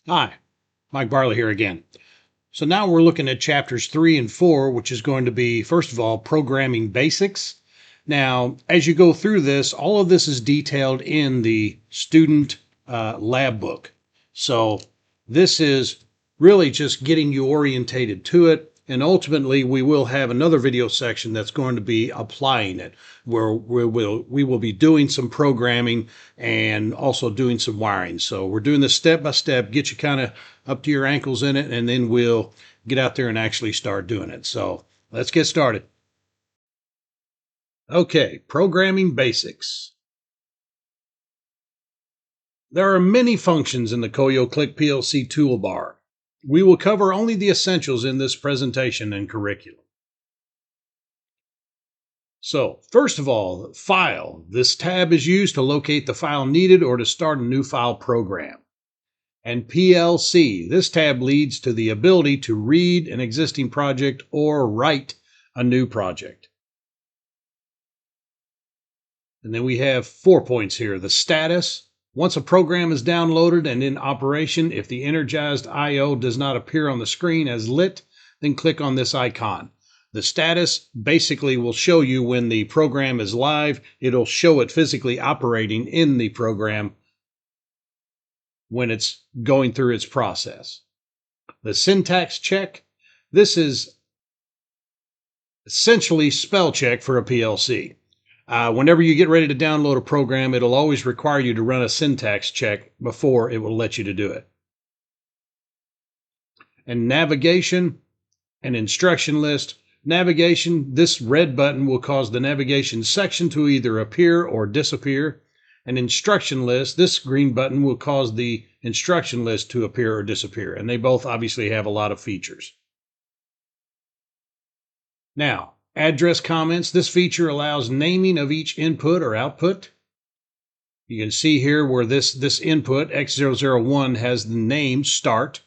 Hi, Mike Barley here again. So now we're looking at chapters 3 and 4, which is going to be, first of all, programming basics. Now, as you go through this, all of this is detailed in the student lab book. So this is really just getting you orientated to it. And ultimately, we will have another video section that's going to be applying it, where we will be doing some programming and also doing some wiring. So we're doing this step by step, get you kind of up to your ankles in it, and then we'll get out there and actually start doing it. So let's get started. Okay, programming basics. There are many functions in the Koyo Click PLC toolbar. We will cover only the essentials in this presentation and curriculum. So, first of all, File. This tab is used to locate the file needed or to start a new file program. And PLC. This tab leads to the ability to read an existing project or write a new project. And then we have 4 points here. The status. Once a program is downloaded and in operation, if the energized I/O does not appear on the screen as lit, then click on this icon. The status basically will show you when the program is live. It'll show it physically operating in the program when it's going through its process. The syntax check. This is essentially spell check for a PLC. Whenever you get ready to download a program, it'll always require you to run a syntax check before it will let you to do it. And navigation and instruction list. Navigation, this red button will cause the navigation section to either appear or disappear. An instruction list, this green button will cause the instruction list to appear or disappear. And they both obviously have a lot of features. Now, address comments. This feature allows naming of each input or output. You can see here where this input, X001, has the name start.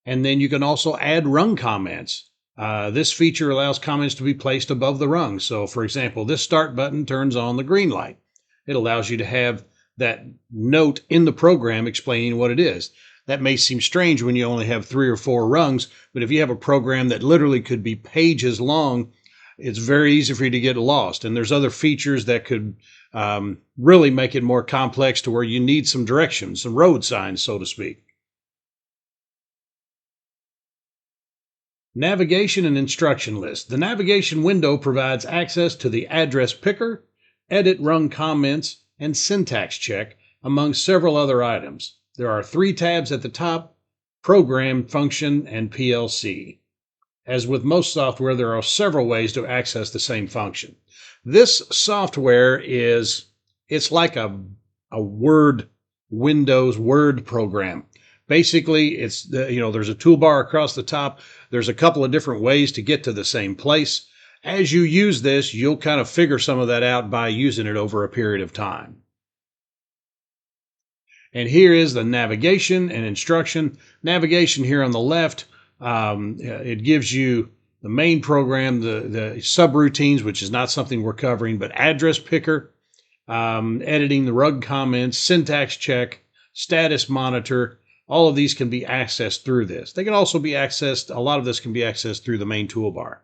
And then you can also add rung comments. This feature allows comments to be placed above the rung. So, for example, this start button turns on the green light. It allows you to have that note in the program explaining what it is. That may seem strange when you only have 3 or 4 rungs, but if you have a program that literally could be pages long, it's very easy for you to get lost. And there's other features that could really make it more complex to where you need some directions, some road signs, so to speak. Navigation and instruction list. The navigation window provides access to the address picker, edit rung comments, and syntax check, among several other items. There are 3 tabs at the top: Program, Function, and PLC. As with most software, there are several ways to access the same function. This software it's like a Windows Word program. Basically, there's a toolbar across the top. There's a couple of different ways to get to the same place. As you use this, you'll kind of figure some of that out by using it over a period of time. And here is the navigation and instruction. Navigation here on the left, it gives you the main program, the subroutines, which is not something we're covering, but address picker, editing the rung comments, syntax check, status monitor. All of these can be accessed through this. They can also be accessed, a lot of this can be accessed through the main toolbar.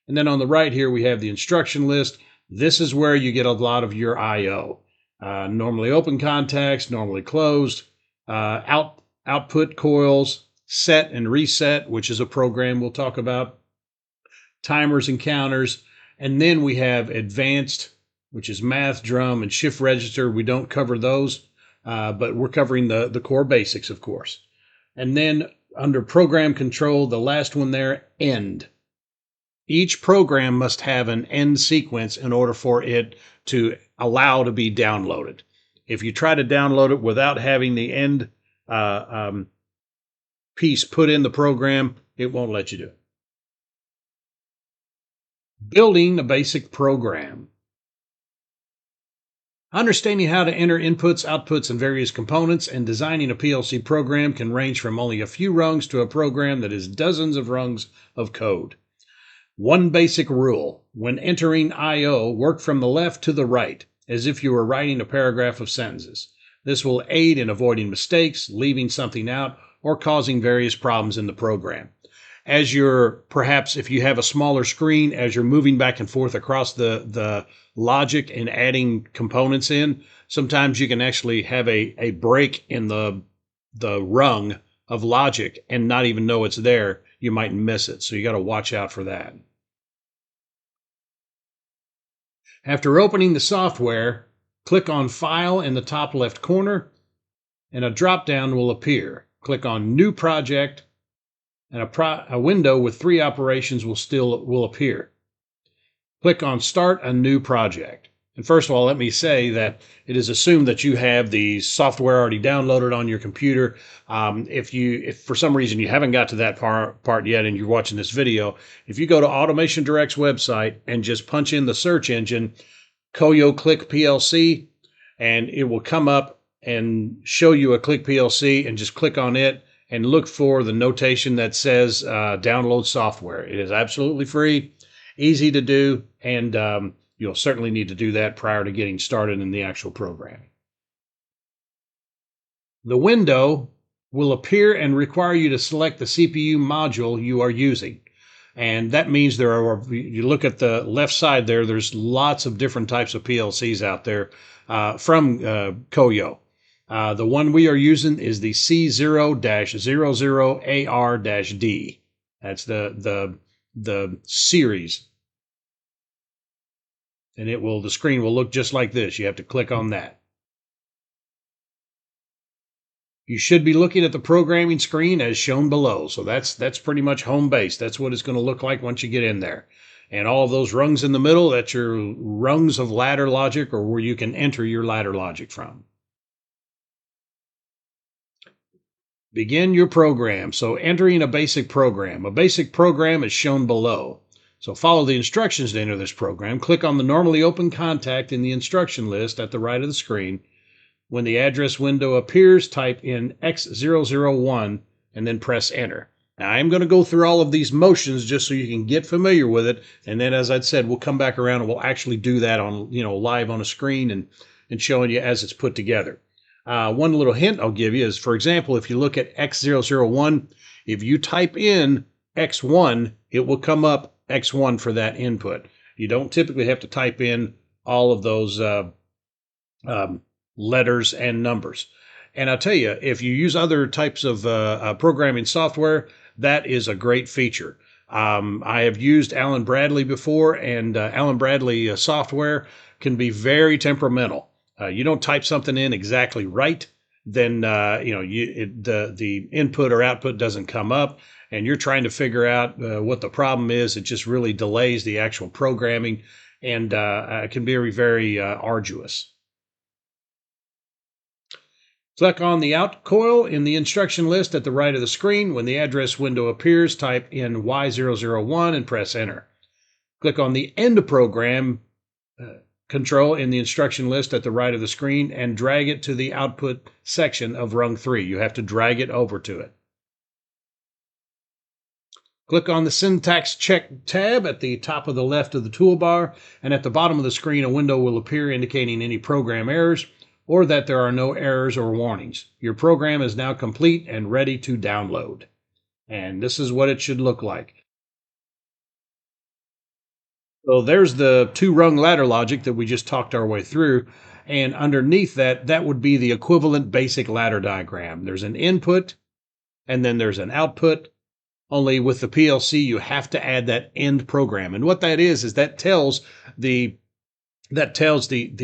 And then on the right here, we have the instruction list. This is where you get a lot of your I/O. Normally open contacts, normally closed, output coils, set and reset, which is a program we'll talk about, timers and counters, and then we have advanced, which is math, drum, and shift register. We don't cover those, but we're covering the core basics, of course. And then under program control, the last one there, end. Each program must have an end sequence in order for it to allow to be downloaded. If you try to download it without having the end piece put in the program, it won't let you do it. Building a basic program. Understanding how to enter inputs, outputs, and various components and designing a PLC program can range from only a few rungs to a program that is dozens of rungs of code. One basic rule: when entering I/O, work from the left to the right, as if you were writing a paragraph of sentences. This will aid in avoiding mistakes, leaving something out, or causing various problems in the program. As you're, perhaps if you have a smaller screen, as you're moving back and forth across the logic and adding components in, sometimes you can actually have a break in the rung of logic and not even know it's there. You might miss it. So you got to watch out for that. After opening the software, click on File in the top left corner, and a drop-down will appear. Click on New Project, and a window with 3 operations will appear. Click on Start a New Project. And first of all, let me say that it is assumed that you have the software already downloaded on your computer. If for some reason you haven't got to that part yet and you're watching this video, if you go to Automation Direct's website and just punch in the search engine, Koyo Click PLC, and it will come up and show you a Click PLC, and just click on it and look for the notation that says download software. It is absolutely free, easy to do, and you'll certainly need to do that prior to getting started in the actual program. The window will appear and require you to select the CPU module you are using. And that means you look at the left side there's lots of different types of PLCs out there from Koyo. The one we are using is the C0-00AR-D. That's the series. And the screen will look just like this. You have to click on that. You should be looking at the programming screen as shown below. So that's pretty much home base. That's what it's going to look like once you get in there. And all of those rungs in the middle, that's your rungs of ladder logic, or where you can enter your ladder logic from. Begin your program. So entering a basic program. A basic program is shown below. So follow the instructions to enter this program. Click on the normally open contact in the instruction list at the right of the screen. When the address window appears, type in X001 and then press enter. Now I'm going to go through all of these motions just so you can get familiar with it. And then, as I'd said, we'll come back around and we'll actually do that on, live on a screen and showing you as it's put together. One little hint I'll give you is, for example, if you look at X001, if you type in X1, it will come up X1 for that input. You don't typically have to type in all of those letters and numbers. And I'll tell you, if you use other types of programming software, that is a great feature. I have used Allen Bradley before, and Allen Bradley software can be very temperamental. You don't type something in exactly right, then the input or output doesn't come up, and you're trying to figure out what the problem is. It just really delays the actual programming, and it can be very, very arduous. Click on the out coil in the instruction list at the right of the screen. When the address window appears, type in Y001 and press enter. Click on the end program control in the instruction list at the right of the screen and drag it to the output section of rung 3. You have to drag it over to it. Click on the Syntax Check tab at the top of the left of the toolbar, and at the bottom of the screen a window will appear indicating any program errors or that there are no errors or warnings. Your program is now complete and ready to download. And this is what it should look like. So there's the 2-rung ladder logic that we just talked our way through. And underneath that would be the equivalent basic ladder diagram. There's an input, and then there's an output. Only with the PLC, you have to add that end program. And what that is that tells the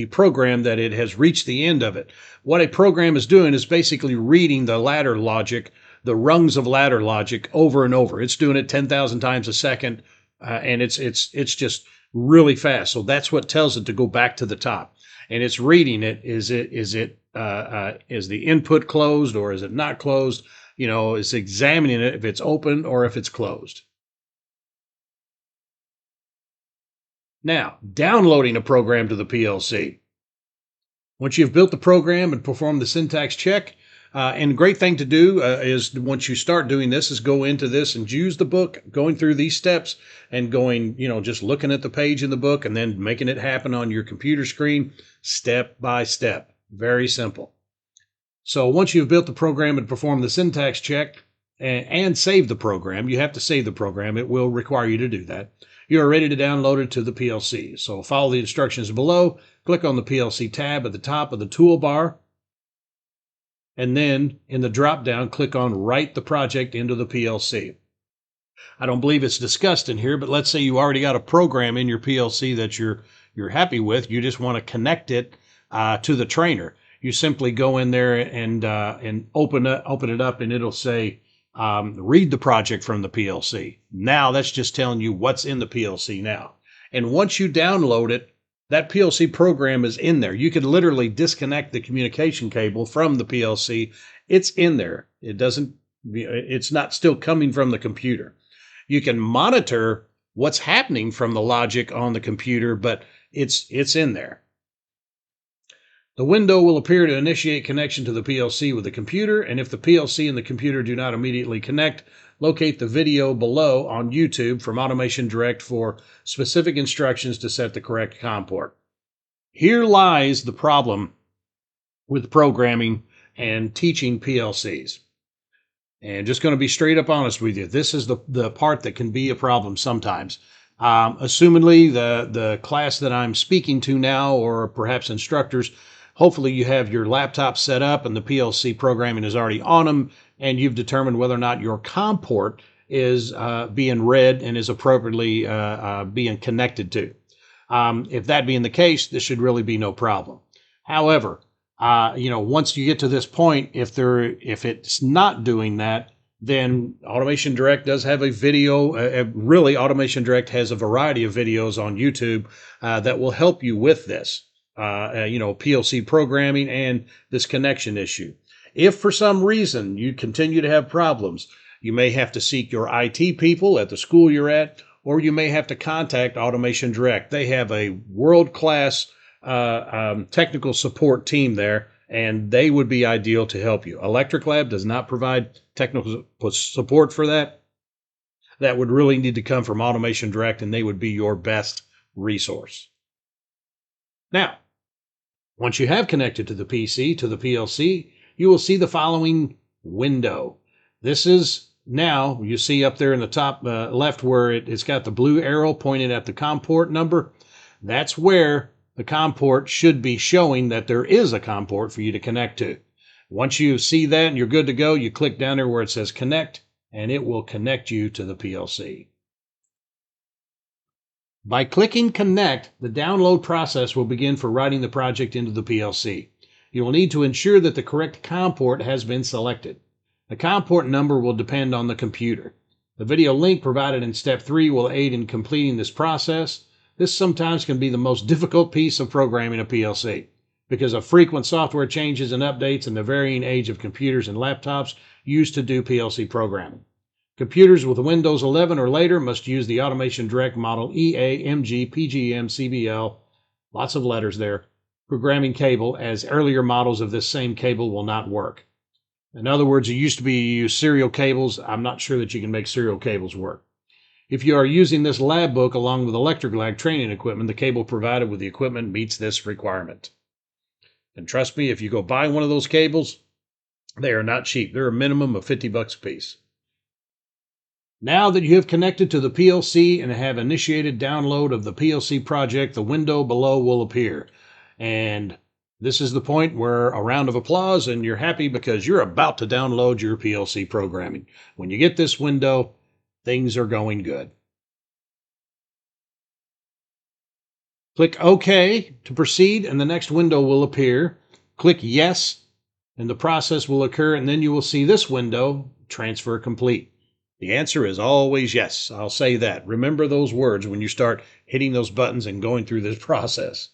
program that it has reached the end of it. What a program is doing is basically reading the ladder logic, the rungs of ladder logic over and over. It's doing it 10,000 times a second, and it's just really fast. So that's what tells it to go back to the top. And it's reading it. Is the input closed or is it not closed? It's examining it if it's open or if it's closed. Now, downloading a program to the PLC. Once you've built the program and performed the syntax check, and a great thing to do is once you start doing this is go into this and use the book, going through these steps and going, just looking at the page in the book and then making it happen on your computer screen step by step. Very simple. So once you've built the program and performed the syntax check and save the program, you have to save the program. It will require you to do that. You are ready to download it to the PLC. So follow the instructions below. Click on the PLC tab at the top of the toolbar. And then in the drop-down, click on Write the project into the PLC. I don't believe it's discussed in here, but let's say you already got a program in your PLC that you're happy with. You just want to connect it to the trainer. You simply go in there and open it up, and it'll say read the project from the PLC. Now that's just telling you what's in the PLC now. And once you download it, that PLC program is in there. You can literally disconnect the communication cable from the PLC. It's in there. It's not still coming from the computer. You can monitor what's happening from the logic on the computer, but it's in there. The window will appear to initiate connection to the PLC with the computer, and if the PLC and the computer do not immediately connect, locate the video below on YouTube from Automation Direct for specific instructions to set the correct COM port. Here lies the problem with programming and teaching PLCs. And just going to be straight up honest with you, this is the part that can be a problem sometimes. Assumedly, the class that I'm speaking to now, or perhaps instructors, hopefully you have your laptop set up and the PLC programming is already on them, and you've determined whether or not your COM port is being read and is appropriately being connected to. If that being the case, this should really be no problem. However, once you get to this point, if it's not doing that, then Automation Direct does have a video. Really, Automation Direct has a variety of videos on YouTube that will help you with this, PLC programming and this connection issue. If for some reason you continue to have problems, you may have to seek your IT people at the school you're at, or you may have to contact Automation Direct. They have a world-class technical support team there, and they would be ideal to help you. Electric Lab does not provide technical support for that. That would really need to come from Automation Direct, and they would be your best resource. Now, once you have connected to the PC, to the PLC, you will see the following window. This is now, you see up there in the top left where it's got the blue arrow pointed at the COM port number. That's where the COM port should be showing that there is a COM port for you to connect to. Once you see that and you're good to go, you click down there where it says connect, and it will connect you to the PLC. By clicking connect, the download process will begin for writing the project into the PLC. You will need to ensure that the correct COM port has been selected. The COM port number will depend on the computer. The video link provided in step 3 will aid in completing this process. This sometimes can be the most difficult piece of programming a PLC because of frequent software changes and updates and the varying age of computers and laptops used to do PLC programming. Computers with Windows 11 or later must use the Automation Direct Model EA, MG, PGM, CBL, lots of letters there, programming cable, as earlier models of this same cable will not work. In other words, it used to be you use serial cables. I'm not sure that you can make serial cables work. If you are using this lab book along with electric lag training equipment, the cable provided with the equipment meets this requirement. And trust me, if you go buy one of those cables, they are not cheap. They're a minimum of $50 a piece. Now that you have connected to the PLC and have initiated download of the PLC project, the window below will appear. And this is the point where a round of applause and you're happy because you're about to download your PLC programming. When you get this window, things are going good. Click OK to proceed, and the next window will appear. Click Yes, and the process will occur, and then you will see this window, Transfer Complete. The answer is always yes. I'll say that. Remember those words when you start hitting those buttons and going through this process.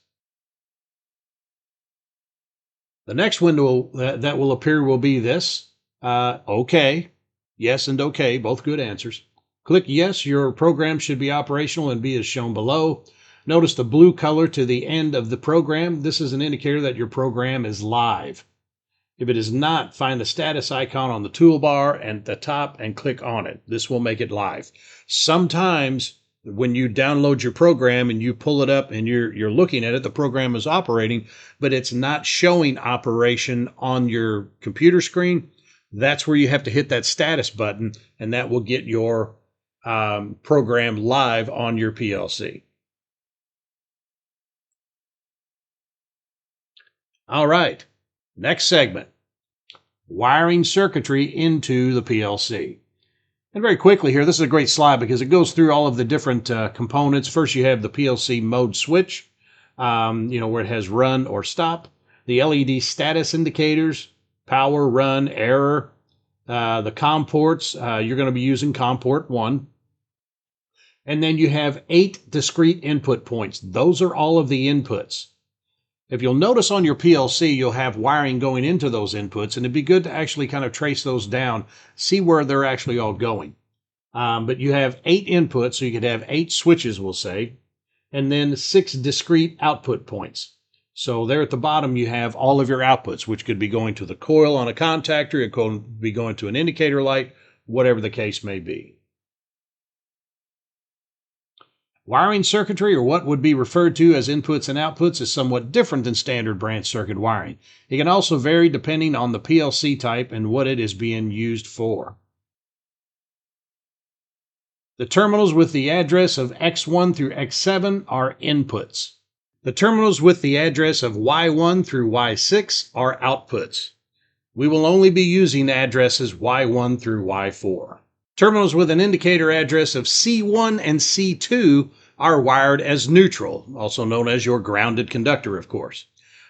The next window that will appear will be this. OK. Yes and OK, both good answers. Click Yes, your program should be operational and be as shown below. Notice the blue color to the end of the program. This is an indicator that your program is live. If it is not, find the status icon on the toolbar at the top and click on it. This will make it live. Sometimes when you download your program and you pull it up and you're looking at it, the program is operating, but it's not showing operation on your computer screen. That's where you have to hit that status button, and that will get your program live on your PLC. All right, next segment, wiring circuitry into the PLC. And very quickly here, this is a great slide because it goes through all of the different components. First, you have the PLC mode switch, where it has run or stop, the LED status indicators, power, run, error, the COM ports. You're going to be using COM port 1. And then you have 8 discrete input points. Those are all of the inputs. If you'll notice on your PLC, you'll have wiring going into those inputs, and it'd be good to actually kind of trace those down, see where they're actually all going. But you have 8 inputs, so you could have 8 switches, we'll say, and then 6 discrete output points. So there at the bottom, you have all of your outputs, which could be going to the coil on a contactor, it could be going to an indicator light, whatever the case may be. Wiring circuitry, or what would be referred to as inputs and outputs, is somewhat different than standard branch circuit wiring. It can also vary depending on the PLC type and what it is being used for. The terminals with the address of X1 through X7 are inputs. The terminals with the address of Y1 through Y6 are outputs. We will only be using addresses Y1 through Y4. Terminals with an indicator address of C1 and C2 are wired as neutral, also known as your grounded conductor, of course.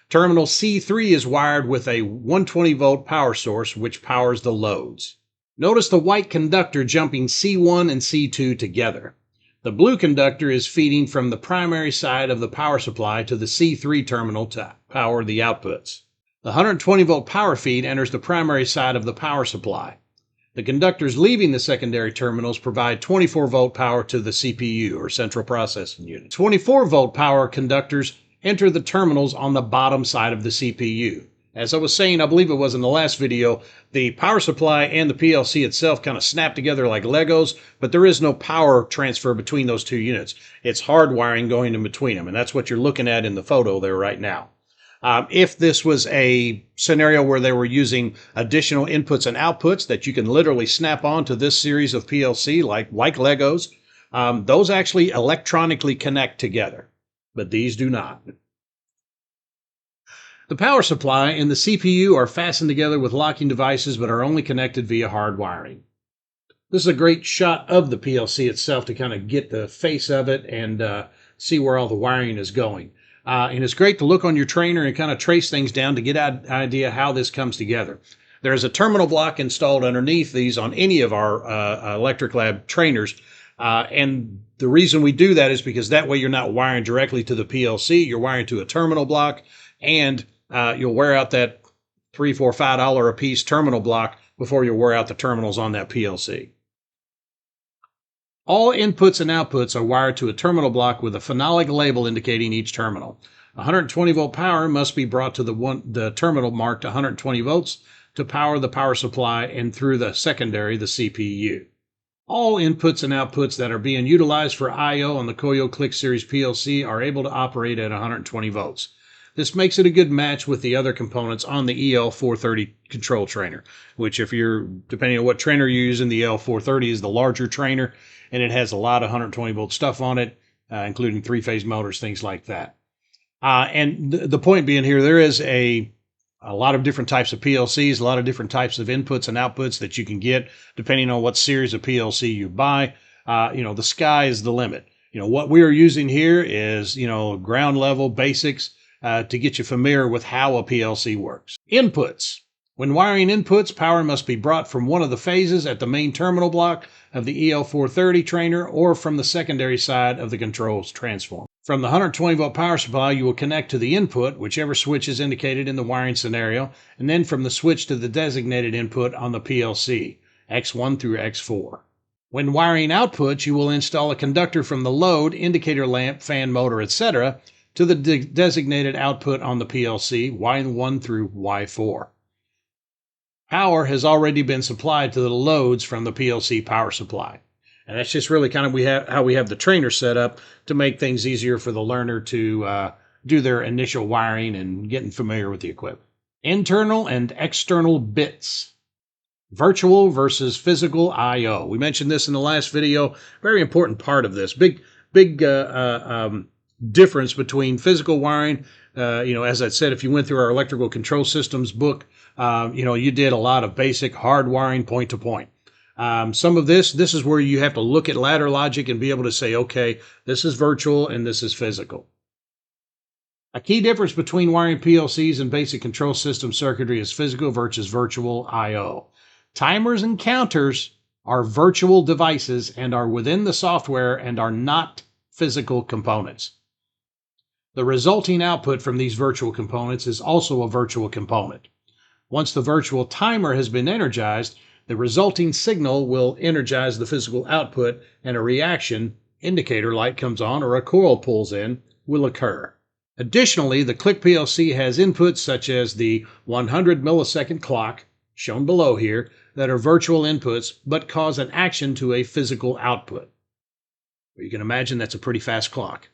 Terminal C3 is wired with a 120-volt power source, which powers the loads. Notice the white conductor jumping C1 and C2 together. The blue conductor is feeding from the primary side of the power supply to the C3 terminal to power the outputs. The 120-volt power feed enters the primary side of the power supply. The conductors leaving the secondary terminals provide 24-volt power to the CPU, or central processing unit. 24-volt power conductors enter the terminals on the bottom side of the CPU. As I was saying, I believe it was in the last video, the power supply and the PLC itself kind of snap together like Legos, but there is no power transfer between those two units. It's hard wiring going in between them, and that's what you're looking at in the photo there right now. If this was a scenario where they were using additional inputs and outputs that you can literally snap on to this series of PLC like Legos, those actually electronically connect together, but these do not. The power supply and the CPU are fastened together with locking devices but are only connected via hard wiring. This is a great shot of the PLC itself to kind of get the face of it and see where all the wiring is going. And it's great to look on your trainer and kind of trace things down to get an idea how this comes together. There's a terminal block installed underneath these on any of our Electric Lab trainers. And the reason we do that is because that way you're not wiring directly to the PLC. You're wiring to a terminal block, and you'll wear out that $3, $4, $5 a piece terminal block before you wear out the terminals on that PLC. All inputs and outputs are wired to a terminal block with a phenolic label indicating each terminal. 120-volt power must be brought to the terminal marked 120 volts to power the power supply and through the secondary, the CPU. All inputs and outputs that are being utilized for I/O on the Koyo Click Series PLC are able to operate at 120 volts. This makes it a good match with the other components on the EL430 control trainer, which depending on what trainer you're using, the EL430 is the larger trainer, and it has a lot of 120-volt stuff on it, including three-phase motors, things like that. And the point being here, there is a lot of different types of PLCs, a lot of different types of inputs and outputs that you can get, depending on what series of PLC you buy. The sky is the limit. What we are using here is, ground level basics to get you familiar with how a PLC works. Inputs. When wiring inputs, power must be brought from one of the phases at the main terminal block of the EL430 trainer or from the secondary side of the controls transformer. From the 120-volt power supply, you will connect to the input, whichever switch is indicated in the wiring scenario, and then from the switch to the designated input on the PLC, X1 through X4. When wiring outputs, you will install a conductor from the load, indicator lamp, fan motor, etc., to the designated output on the PLC, Y1 through Y4. Power has already been supplied to the loads from the PLC power supply. And that's just really kind of how we have the trainer set up to make things easier for the learner to do their initial wiring and getting familiar with the equipment. Internal and external bits. Virtual versus physical I/O. We mentioned this in the last video. Very important part of this. Big difference between physical wiring. As I said, if you went through our electrical control systems book, you did a lot of basic hard wiring point to point. Some of this is where you have to look at ladder logic and be able to say, okay, this is virtual and this is physical. A key difference between wiring PLCs and basic control system circuitry is physical versus virtual I/O. Timers and counters are virtual devices and are within the software and are not physical components. The resulting output from these virtual components is also a virtual component. Once the virtual timer has been energized, the resulting signal will energize the physical output and a reaction, indicator light comes on or a coil pulls in, will occur. Additionally, the Click PLC has inputs such as the 100 millisecond clock, shown below here, that are virtual inputs but cause an action to a physical output. You can imagine that's a pretty fast clock.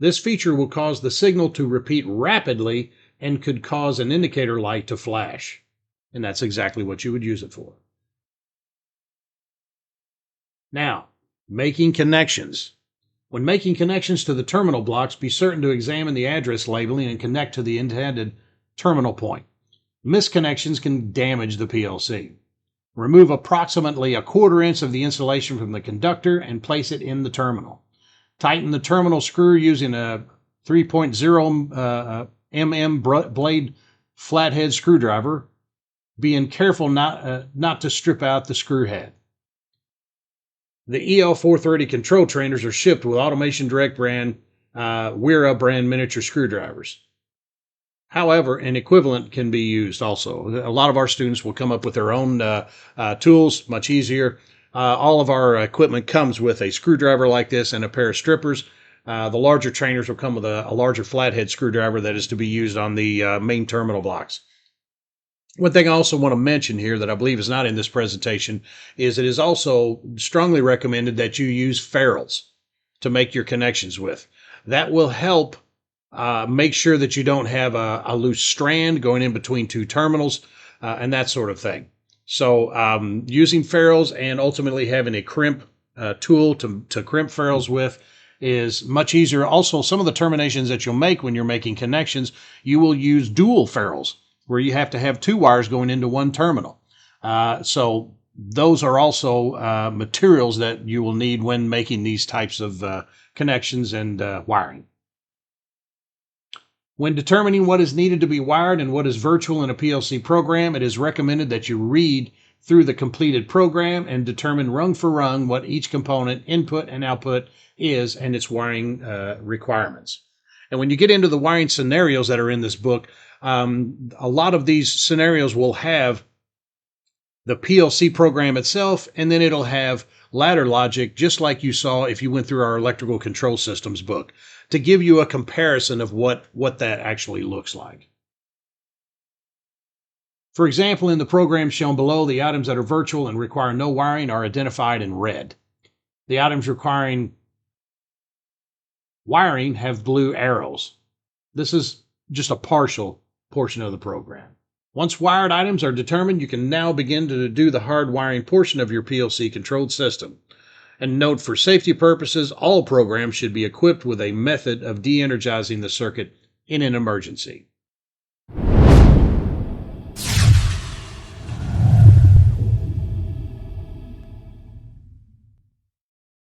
This feature will cause the signal to repeat rapidly and could cause an indicator light to flash. And that's exactly what you would use it for. Now, making connections. When making connections to the terminal blocks, be certain to examine the address labeling and connect to the intended terminal point. Misconnections can damage the PLC. Remove approximately 1/4 inch of the insulation from the conductor and place it in the terminal. Tighten the terminal screw using a 3.0 mm blade flathead screwdriver, being careful not to strip out the screw head. The EL430 control trainers are shipped with Automation Direct brand, Wera brand miniature screwdrivers. However, an equivalent can be used also. A lot of our students will come up with their own tools, much easier. All of our equipment comes with a screwdriver like this and a pair of strippers. The larger trainers will come with a larger flathead screwdriver that is to be used on the main terminal blocks. One thing I also want to mention here that I believe is not in this presentation is it is also strongly recommended that you use ferrules to make your connections with. That will help make sure that you don't have a loose strand going in between two terminals and that sort of thing. So using ferrules and ultimately having a crimp tool to crimp ferrules with is much easier. Also, some of the terminations that you'll make when you're making connections, you will use dual ferrules, where you have to have two wires going into one terminal. So those are also materials that you will need when making these types of connections and wiring. When determining what is needed to be wired and what is virtual in a PLC program, it is recommended that you read through the completed program and determine rung for rung what each component input and output is and its wiring requirements. And when you get into the wiring scenarios that are in this book, a lot of these scenarios will have the PLC program itself, and then it'll have ladder logic, just like you saw if you went through our electrical control systems book, to give you a comparison of what that actually looks like. For example, in the program shown below, the items that are virtual and require no wiring are identified in red. The items requiring wiring have blue arrows. This is just a partial portion of the program. Once wired items are determined, you can now begin to do the hard wiring portion of your PLC controlled system. And note, for safety purposes, all programs should be equipped with a method of de-energizing the circuit in an emergency.